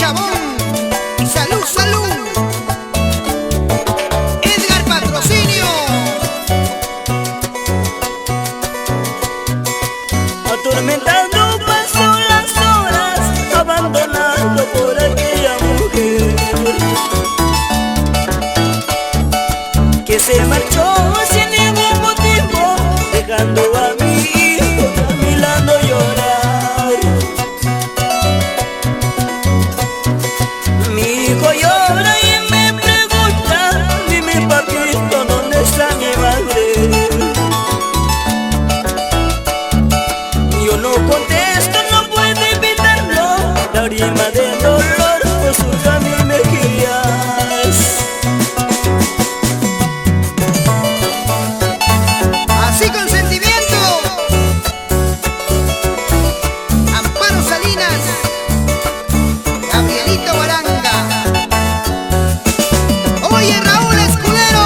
Chabón. Salud, salud. Edgar Patrocinio. Atormentando pasó las horas, abandonando por aquella mujer que se marchó sin ningún motivo, dejando a mi hijo caminando llorar. Mi hijo llora y me pregunta: dime papito, ¿dónde está mi madre? Yo no contesto, no puedo evitarlo, lágrima de dolor por surca mi mejillas. Así con sentimiento. Amparo Salinas. Gabrielito Baranga. Oye, Raúl Escudero.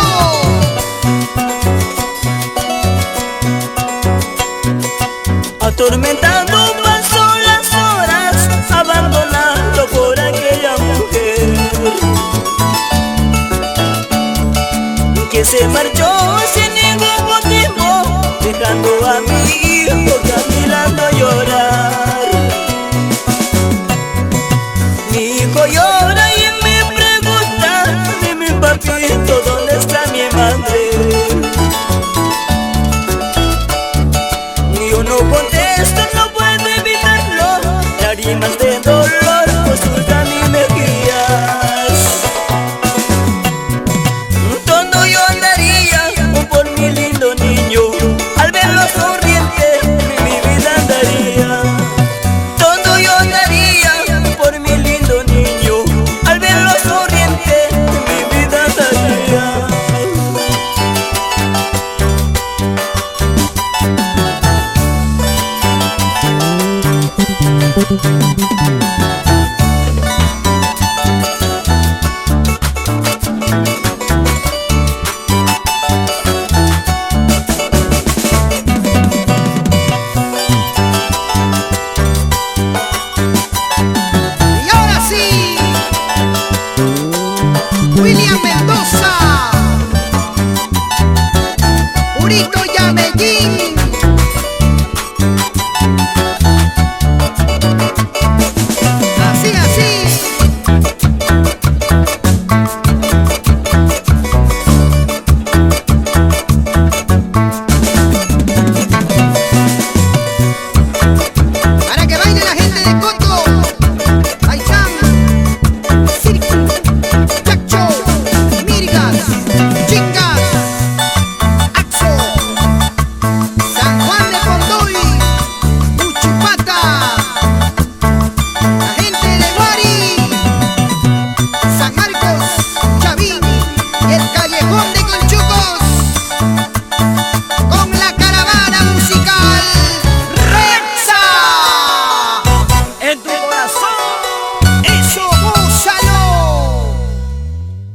Atormentando pasó las horas, abandonando por aquella mujer que se marchó sin ningún motivo, dejando a mi hijo caminando a llorar. Mi hijo llora y me pregunta: dime papito, ¿dónde está mi madre? Yo no contesto, no puedo evitarlo, lágrimas de dolor por surca mi mejillas. Todo yo daría por mi lindo niño, al verlo sonriente mi vida daría. Todo yo daría por mi lindo niño, al verlo sonriente mi vida daría.